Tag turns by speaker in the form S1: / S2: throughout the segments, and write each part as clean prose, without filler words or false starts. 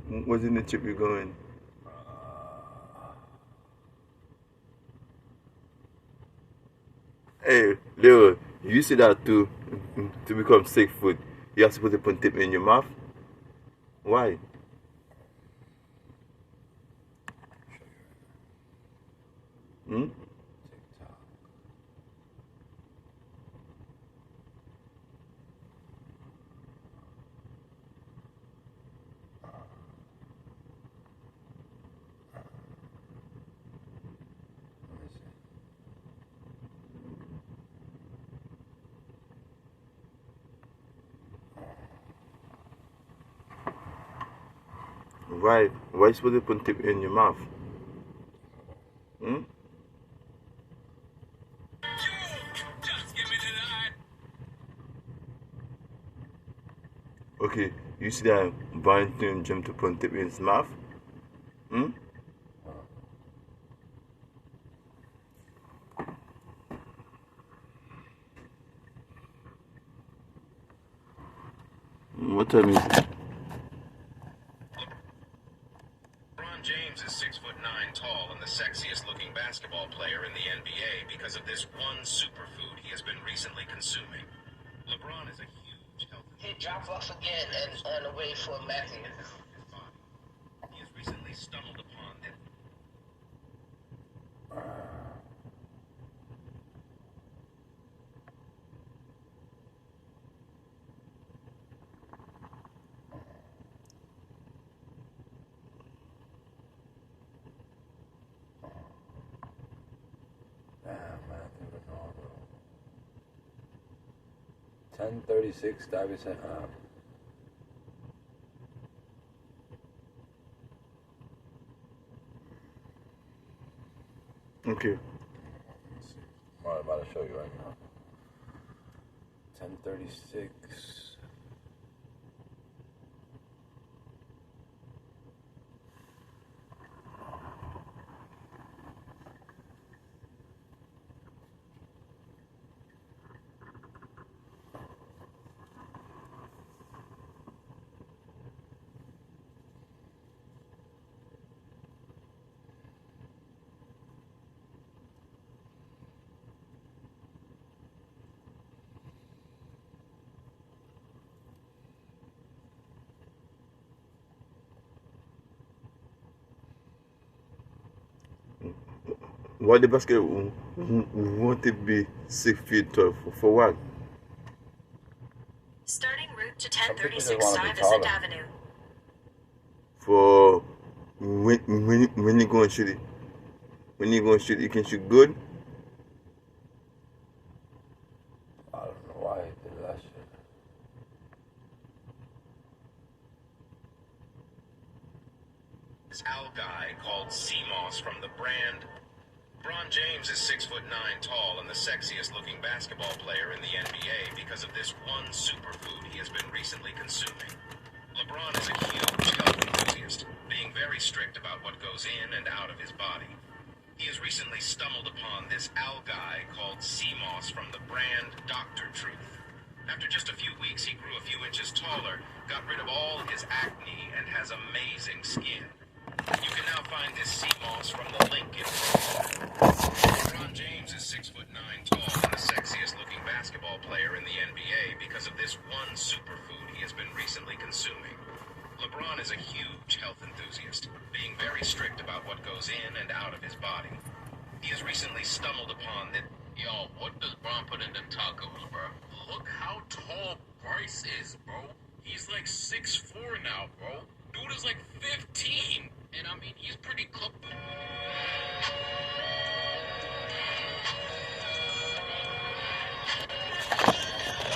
S1: What's in the chip you're going? Hey, Leo, you see that to become 6 foot, you have to put a tip in your mouth. Why? Hmm? Why? Why you supposed to put tip in your mouth? Hmm? Okay, you see that Brian jump to put tip in his mouth? Hmm? What time is it?
S2: LeBron James is 6'9" tall and the sexiest looking basketball player in the NBA because of this one superfood he has been recently consuming. LeBron is a huge health.
S3: He dropped off again and on the way for Matthew.
S2: He has recently stumbled upon it.
S4: Matthew Ronaldo. 10:36. Davidson.
S1: Okay.
S4: I'm about to show you right now. 10:36.
S1: Why the basket want to be 6 feet tall? For what?
S5: Starting route to
S4: Some people just
S5: 1036
S4: want to be
S5: Stuyvesant
S4: taller.
S5: Avenue.
S1: For when you go and shoot it. When you go and shoot, you can shoot good.
S4: I don't know why he did that shit.
S2: This owl guy called CMOS from the brand. LeBron James is 6'9" tall and the sexiest looking basketball player in the NBA because of this one superfood he has been recently consuming. LeBron is a huge health enthusiast, being very strict about what goes in and out of his body. He has recently stumbled upon this algae called CMOS from the brand Dr. Truth. After just a few weeks, he grew a few inches taller, got rid of all his acne, and has amazing skin. You can now find this CMOS from the link in LeBron James is 6'9" tall and the sexiest looking basketball player in the NBA because of this one superfood he has been recently consuming. LeBron is a huge health enthusiast, being very strict about what goes in and out of his body. He has recently stumbled upon the...
S6: Yo, what does Bron put in the tacos, bro? Look how tall Bryce is, bro. He's like 6'4" now, bro. Dude is like 15. And I mean, he's pretty close.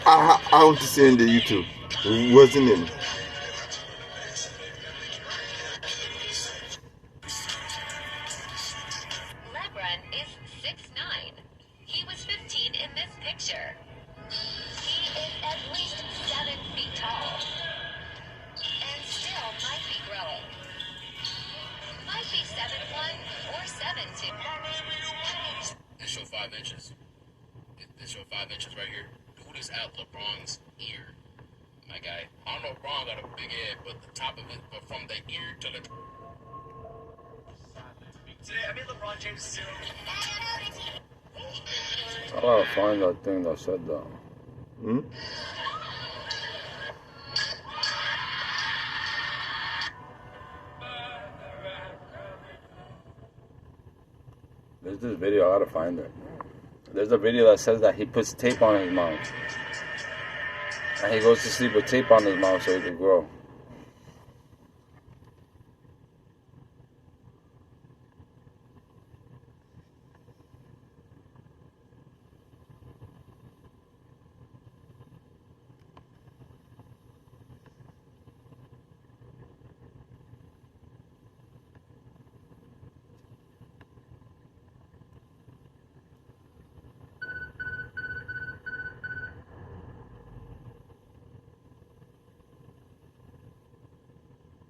S1: I want to see in the YouTube. Wasn't it?
S5: LeBron is 6'9". He was 15 in this picture. He is at least 7 feet tall. And still might be growing. Might be 7'1" or 7'2".
S6: This show 5 inches. This show 5 inches right here. Dude is at LeBron's ear. my guy. I don't know if Braun got a big head, but the top of it, but from the ear to the...
S7: Today, I made LeBron James zero.
S4: I gotta find that thing that said that.
S1: Hmm?
S4: There's this video, I gotta find it. There's a video that says that he puts tape on his mouth. And he goes to sleep with tape on his mouth so he can grow.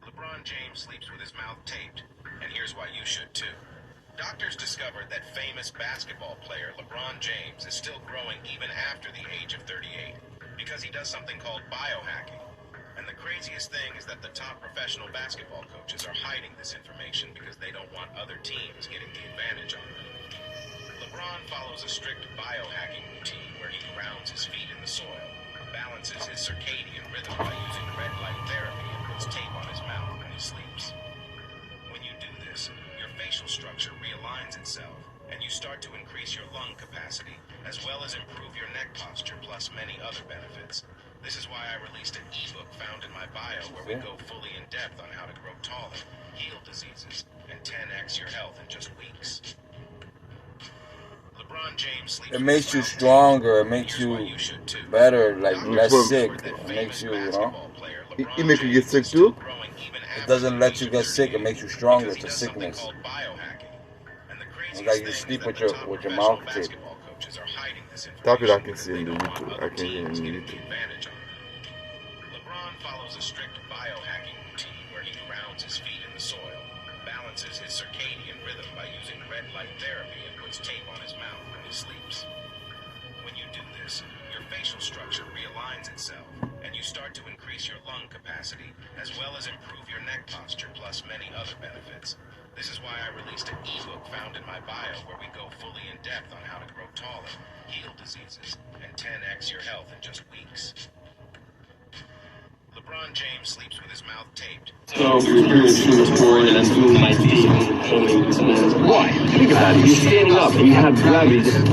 S2: LeBron James sleeps with his mouth taped, and here's why you should too. Doctors discovered that famous basketball player LeBron James is still growing even after the age of 38 because he does something called biohacking. And the craziest thing is that the top professional basketball coaches are hiding this information because they don't want other teams getting the advantage on them. LeBron follows a strict biohacking routine where he grounds his feet in the soil, balances his circadian rhythm by using red light therapy, and puts tape on his mouth when he sleeps. When you do this, your facial structure realigns itself, and you start to increase your lung capacity, as well as improve your neck posture, plus many other benefits. This is why I released an ebook found in my bio where we go fully in depth on how to grow taller, heal diseases, and 10x your health in just weeks. LeBron James sleeps
S4: It makes you stronger, it makes you better, like less sick. It makes you, you know?
S1: It makes you get sick too?
S4: It doesn't let you get sick, it makes you stronger to sickness. It's like you sleep with your mouth taped.
S1: Stop it, I can see in the YouTube. I can hear in the YouTube.
S2: LeBron follows a strict biohacking routine where he grounds his feet in the soil, balances his circadian rhythm by using red light therapy, and puts tape on his mouth when he sleeps. When you do this, your facial structure realigns itself, and you start to increase your lung capacity, as well as improve your neck posture, plus many other benefits. This is why I released an ebook found in my bio where we go fully in depth on how to grow taller, heal diseases, and 10x your health in just weeks. LeBron James sleeps with his mouth taped.
S8: So you're experiencing forward and moving my feet and why? Think about it. You're standing up and you have gravity just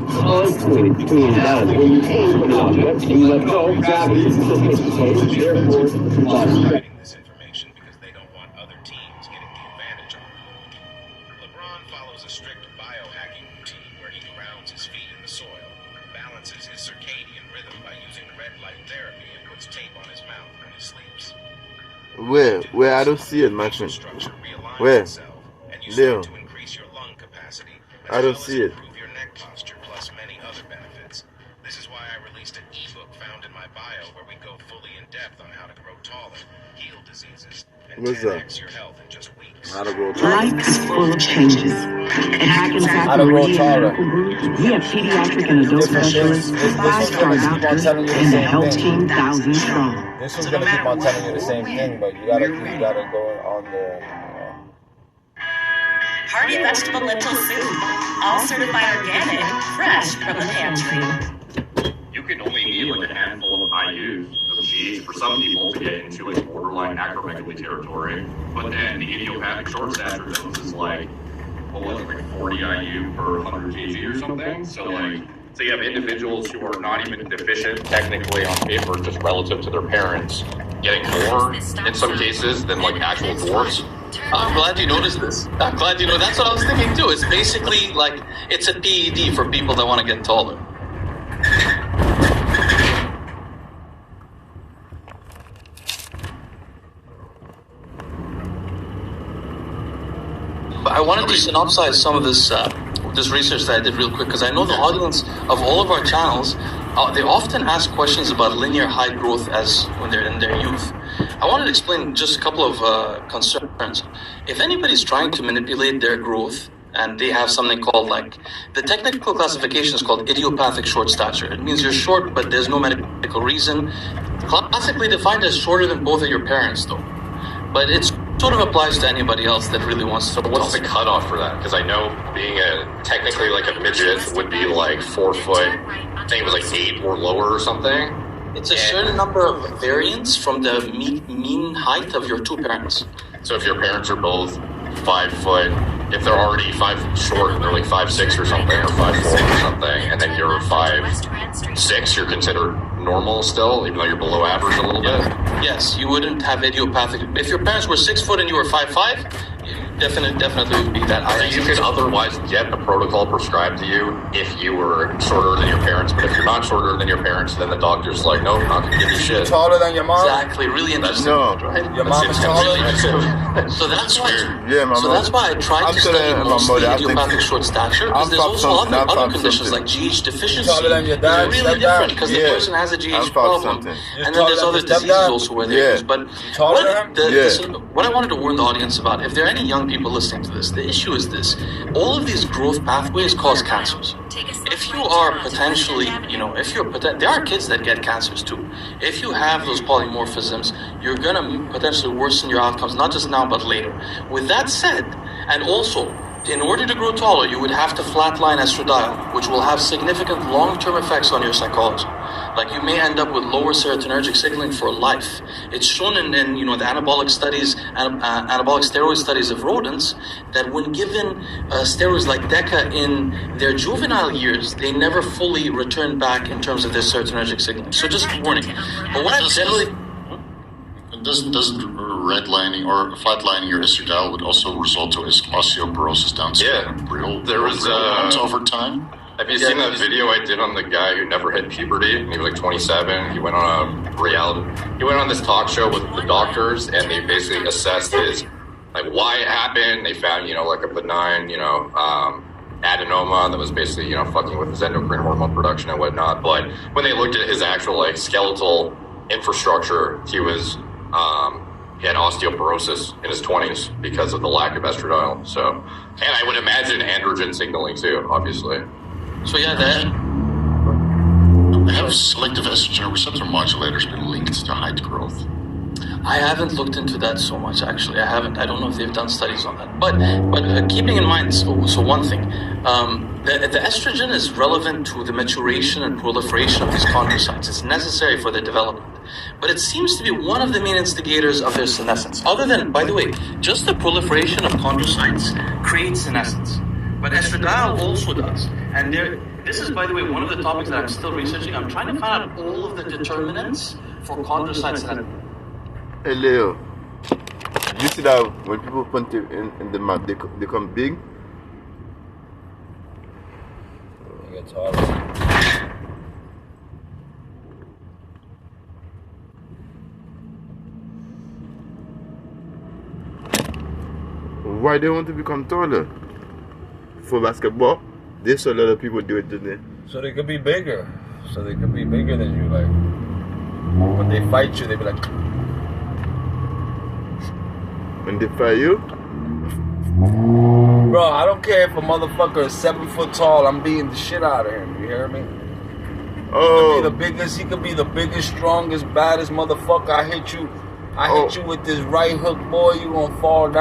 S8: constantly pulling down. When you put it on, you let go, gravity still takes place, therefore you lost strength.
S2: This information because they don't want other teams getting the advantage on them. LeBron follows a strict biohacking routine where he grounds his feet in the soil, balances his circadian rhythm by using red light therapy, and puts tape on his mouth when he sleeps.
S1: Where? I don't see it, my friend. Where? Leo. I don't see it.
S2: Improve your neck posture, plus many other benefits. This is why I released an ebook found in my bio where we go fully in depth on how to grow taller, heal diseases, and
S1: What's
S2: 10x your health in just weeks.
S1: How to grow taller.
S9: Life is full of changes. At Hackensack
S4: How to grow taller.
S9: Medical Group, we have pediatric and adult
S4: Different
S9: specialists,
S4: things. This one's
S9: 5-star
S4: gonna keep on
S9: doctors,
S4: telling you the
S9: and the
S4: same
S9: health
S4: thing.
S9: team thousands strong.
S4: This one's gonna keep on telling you the same thing, but you gotta go on the,
S10: Hearty vegetable lentil soup, all certified organic, fresh from the pantry.
S11: You can only need like a handful of IUs of cheese for some people to get into like borderline acromegaly territory. But then the idiopathic short stature dose is like, what was it, like 40 IU per 100 kg or something? So you have individuals who are not even deficient technically on paper, just relative to their parents, getting more in some cases than like actual dwarfs.
S12: I'm glad you noticed this. I'm glad you know. That's what I was thinking too. It's basically like it's a PED for people that want to get taller. But I wanted to synopsize some of this research that I did real quick because I know the audience of all of our channels, they often ask questions about linear height growth as when they're in their youth. I wanted to explain just a couple of concerns. If anybody's trying to manipulate their growth and they have something called the technical classification is called idiopathic short stature. It means you're short, but there's no medical reason. Classically defined as shorter than both of your parents, though. But it sort of applies to anybody else that really wants to.
S11: What's the cutoff for that? Because I know being technically like a midget would be like 4 foot. I think it was like 8 or lower or something.
S12: It's a certain number of variants from the mean height of your two parents.
S11: So if your parents are both 5 foot, if they're already 5 short and they're like 5'6" or something, or 5'4" or something, and then you're 5'6", you're considered normal still, even though you're below average a little bit?
S12: Yes, you wouldn't have idiopathic. If your parents were 6 foot and you were 5'5", definitely would be that high.
S11: So you could otherwise get a protocol prescribed to you if you were shorter than your parents, but if you're not shorter than your parents, then the doctor's like, nope, not gonna give you shit.
S4: Taller than your mom?
S12: Exactly, really interesting. Right?
S4: Your mom is taller?
S12: So that's why.
S1: Yeah, my
S12: So that's why I tried to study mostly idiopathic short stature, because there's also other conditions like GH deficiency.
S4: Taller than your dad,
S12: They're really different because the person has a GH problem, and then there's other diseases also where they use. But what I wanted to warn the audience about, if there are any young people listening to this, the issue is this: all of these growth pathways cause cancers. If you are potentially, there are kids that get cancers too. If you have those polymorphisms, you're gonna potentially worsen your outcomes, not just now but later. With that said, and also, in order to grow taller, you would have to flatline estradiol, which will have significant long-term effects on your psychology. Like you may end up with lower serotonergic signaling for life. It's shown in the anabolic studies, anabolic steroid studies of rodents, that when given steroids like DECA in their juvenile years, they never fully return back in terms of their serotonergic signaling. So just a warning. But what I generally...
S13: Doesn't redlining or flatlining your estradiol would also result to osteoporosis downstream?
S11: Yeah, there was
S13: over time.
S11: Have you seen that video I did on the guy who never hit puberty? And he was like 27. He went on He went on this talk show with the doctors, and they basically assessed his why it happened. They found like a benign adenoma that was basically fucking with his endocrine hormone production and whatnot. But when they looked at his actual skeletal infrastructure, he was he had osteoporosis in his 20s because of the lack of estradiol. So, and I would imagine androgen signaling too, obviously.
S12: So yeah, that.
S13: Have selective estrogen receptor modulators been linked to height growth?
S12: I haven't looked into that so much, actually. I don't know if they've done studies on that. But keeping in mind, so one thing, the estrogen is relevant to the maturation and proliferation of these chondrocytes. It's necessary for their development. But it seems to be one of the main instigators of their senescence. Other than, by the way, just the proliferation of chondrocytes creates senescence. But estradiol also does. And this is, by the way, one of the topics that I'm still researching. I'm trying to find out all of the determinants for chondrocyte senescence.
S1: Hey Leo, you see that when people put it in the mouth, they become big?
S4: They get taller.
S1: Why they want to become taller? For basketball, they saw a lot of people do it today.
S4: So they could be bigger. So they could be bigger than you. When they fight you, they be like...
S1: When they fight you?
S4: Bro, I don't care if a motherfucker is 7 foot tall. I'm beating the shit out of him. You hear me?
S1: Oh.
S4: He could be the biggest, strongest, baddest motherfucker. I hit you with this right hook, boy. You gonna fall down.